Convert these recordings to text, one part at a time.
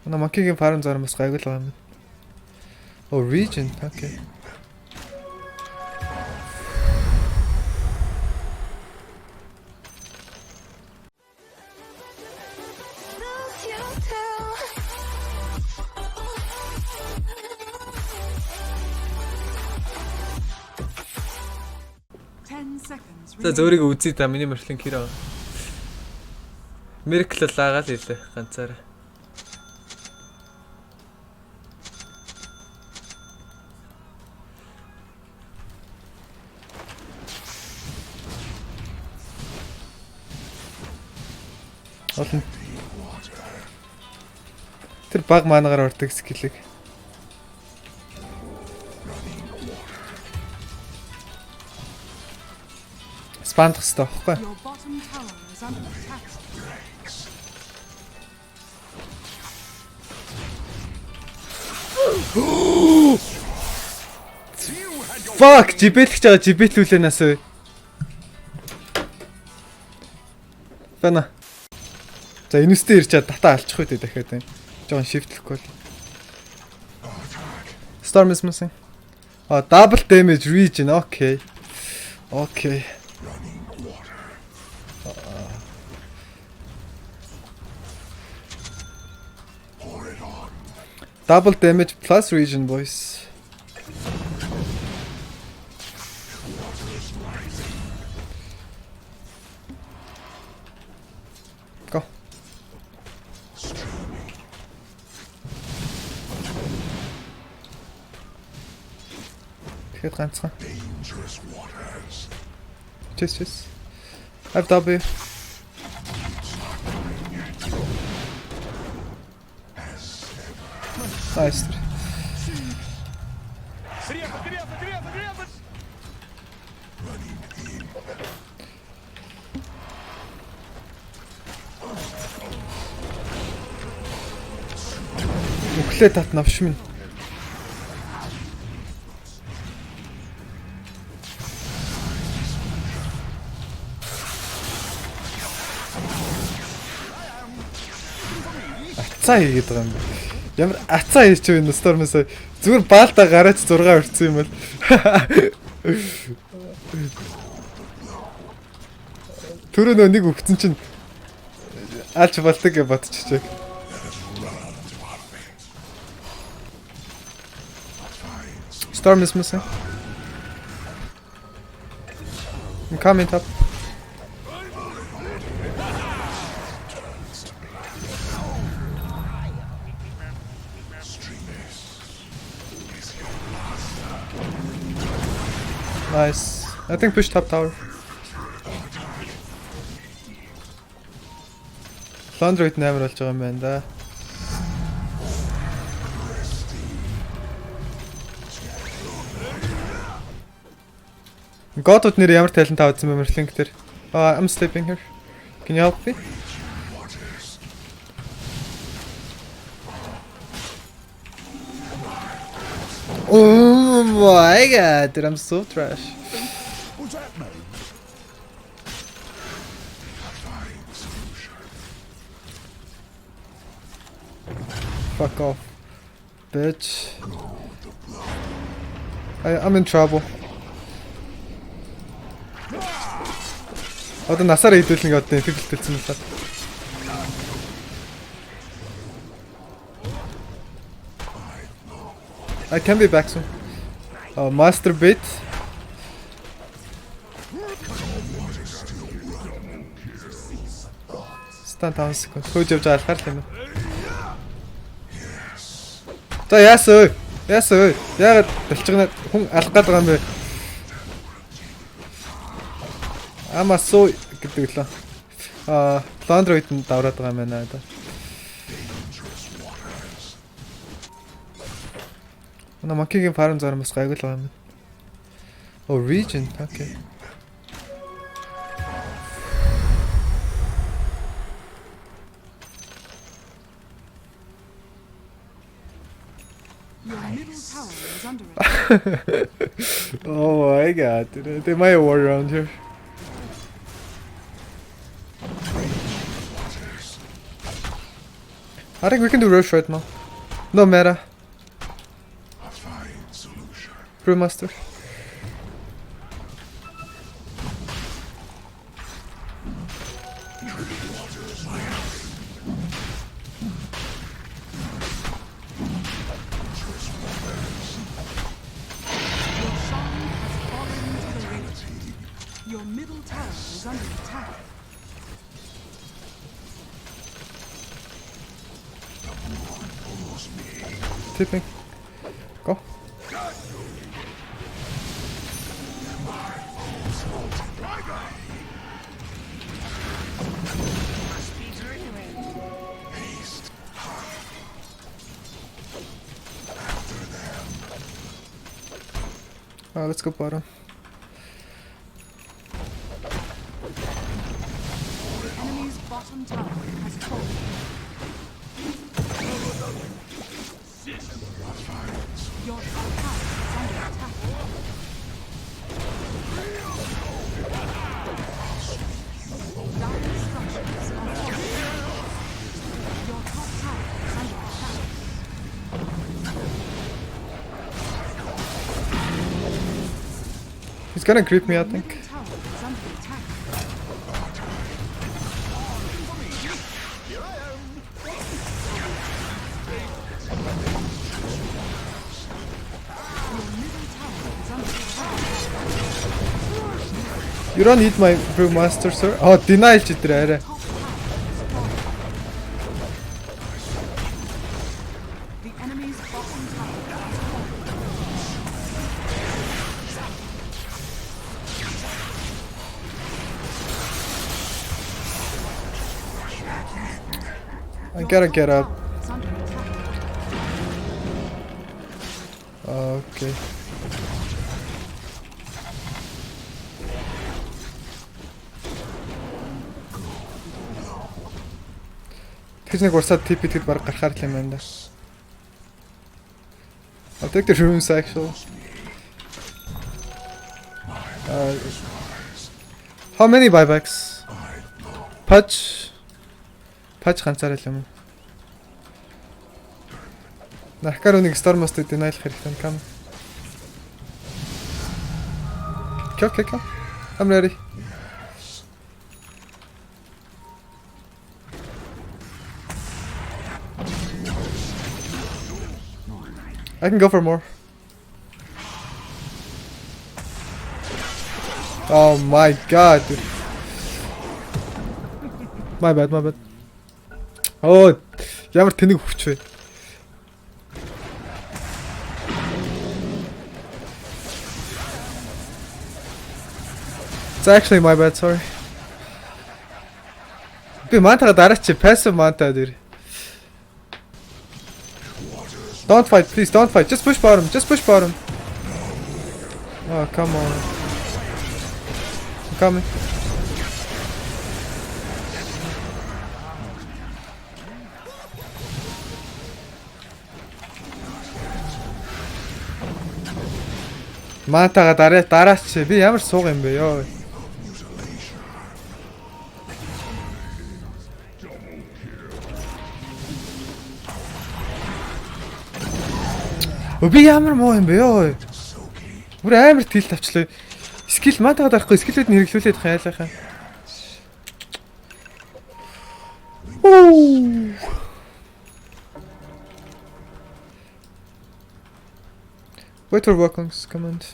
На Monkey-гийн farm зарм бас гайгүй л байгаа юм. Oh, region. Okay. За зөөрийг үзье да миний мөртлэн хэр. Miracle лаагаал хэлээ ганцаараа. Олон тэр баг маанагаар ордог скиллийг. Спандах хэрэгтэй байхгүй? Fuck, жибэлж байгаа жибэлүүлээ насаа. Бана. За энэстэй ирж чад дата алчих үү дахиад юм. Жохон шифтлэхгүй л. Storm is missing. Double damage region. Okay. Okay. Double damage plus region, boys. Go. Тэгэхэд ганцхан. Чис. I've W. Nice. Өглөө тат навш минь. Ацаа хийгээд байгаа юм. Ямар ацаа хийж вэ энэ Storm-ээс зүгээр баалда гараач 6 өрцсөн юм бол. Төрөө нэг өгцөн чинь алж болтог гэж бодчихжээ. Storm is missing. I'm coming up. Nice. I think push top tower. Thunderate never болж байгаа юм байна да. God-ууд нэр ямар талент авсан бэ Merlink дээр? I'm sleeping here. Can you help me? Oh my god, dude, I'm so trash. Fuck off, bitch. I'm in trouble. Одоо насаараа хідүүлнэ одоо эффектэлсэн юм байна. I can be back soon. Master bait. Stand down second. Хөөж явж алхаар л юм. За яасаа. Яагаад болчихно хүн алах гээд байгаа юм бэ? Амасоо гэдэг лөө. Thunderate нь давраад байгаа юм байна да. На Monkey-гийн farm зарм бас гайгүй л байгаа юм. Oh, region. Okay. Your middle tower is under attack. Oh my god, they might have war around here. I think we can do Roche right now. No meta. Brewmaster. Your middle tower is under attack. Tipping. Go. Let's go bottom. Enemy's bottom tower has fallen. Your top tower is under attack. Dire structures are falling. Your top tower is under attack. He's gonna creep me, I think. Middle tower is under attack. Your middle tower is under attack. You don't need my Brewmaster, sir. Oh, denial ч тэр арай. Top tower is falling. The enemy's bottom tower has fallen. I gotta get up. It's under attack. Okay. Тэжнэг урсаад TP тэр баг гарахаар л юм байна да. I'll take the runes actually. How many buybacks? Patch ганцаараа л юм. Нахкаруник Stormmaster denial хэрэгтэй кам. Okay. I'm ready. I can go for more. Oh my god. Dude. My bad. Oh, ямар тэнэг хүч вэ? It's actually my bad, sorry. Би мантага дараач passive манта дээр. Don't fight, please, don't fight. Just push bottom. Oh, come on. I'm coming. Мантага дараач би ямар сууг юм бэ ёо. Би ямар муу юм бэ ёо. Бүр амар тил тавчлаа. Скил мантага дарахгүй, скиллүүд нь хэрэглүүлээд хайлахаа. Оо. Wait for Wukong's command.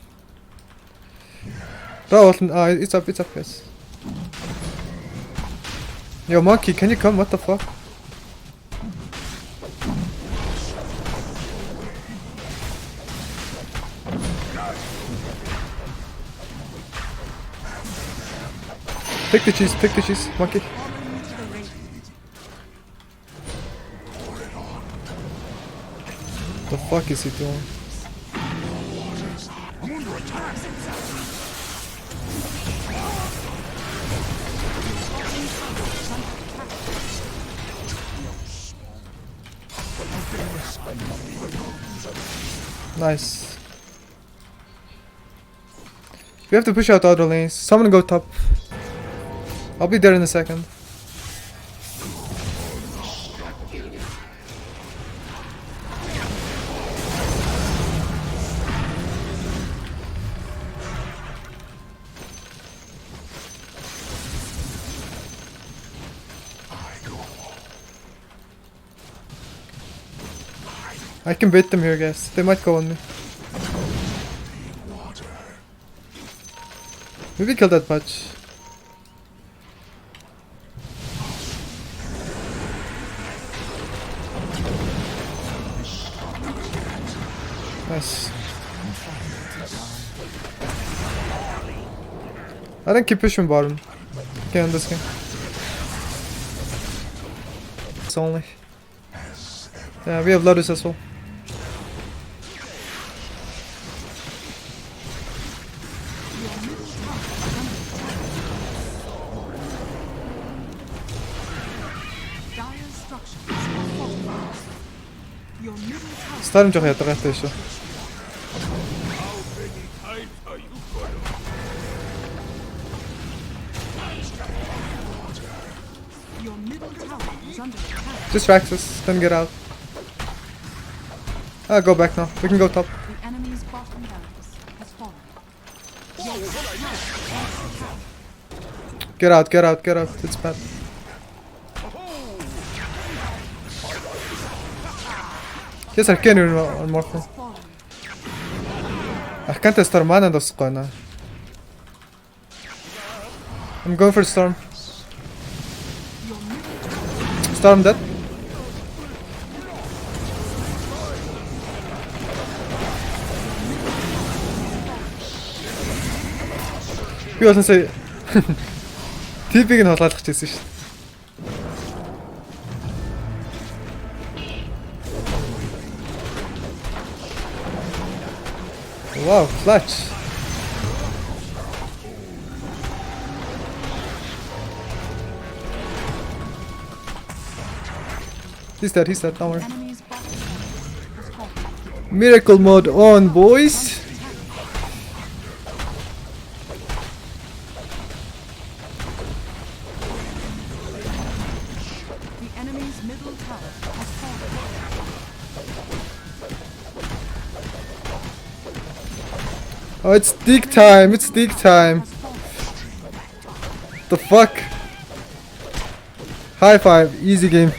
It's up, guys. Yo, monkey, can you come? What the fuck? Take the cheese, monkey. The fuck is he doing? Nice. We have to push out other lanes. Someone go top. I'll be there in a second. I can bait them here, guys. They might go on me. Maybe kill that patch. Nice. I think keep pushing bottom. Okay, on this game. It's only. Yeah, we have Lotus as well. Dire structures are fortified. Your middle tower Старым жоох ядаргаатай шүү. Your middle tower is under attack. Just Raxus, then get out. Ah, go back now. We can go top. The enemy's bottom barracks has fallen. Your top tower is attacked. Get out, get out, get out. It's bad. Yes, Arcane on Morpho. Fallen. Arcane Storm mana дусахгүй байна. I'm going for Storm. Your middle Storm dead. Би болон сая TP-г нь холгаалгах гэсэн шүү дээ. Wow, clutch. He's dead, don't worry. enemy's bottom barracks has fallen. Miracle mode on, boys. The enemy's middle tower has fallen. Oh, it's dig time, it's dig time. Has fallen. The fuck? High five, easy game.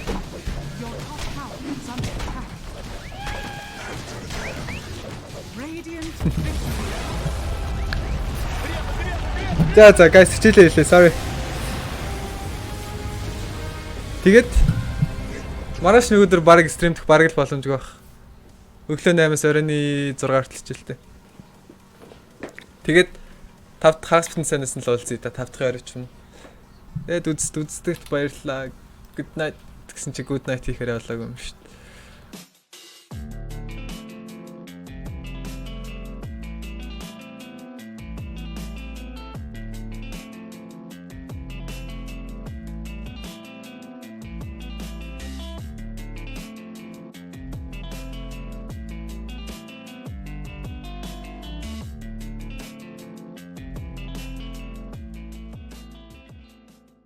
Your top tower is under attack. Radiant victory. За guys, хичээлээ хэлээ, sorry. Тэгээд маргааш нэг өдөр баг стримдэх бараг л боломжгүй байх. Өглөө 8-аас оройн 6 хүртэл хичээлтэй. Тэгээд 5 дахь хагас битэн санаас нь л уулзъя да 5 дахь оройч юм. Тэгээд үздэгт баярлалаа. Good night гэсэн чи good night хийхээр явлаагүй юм шүү.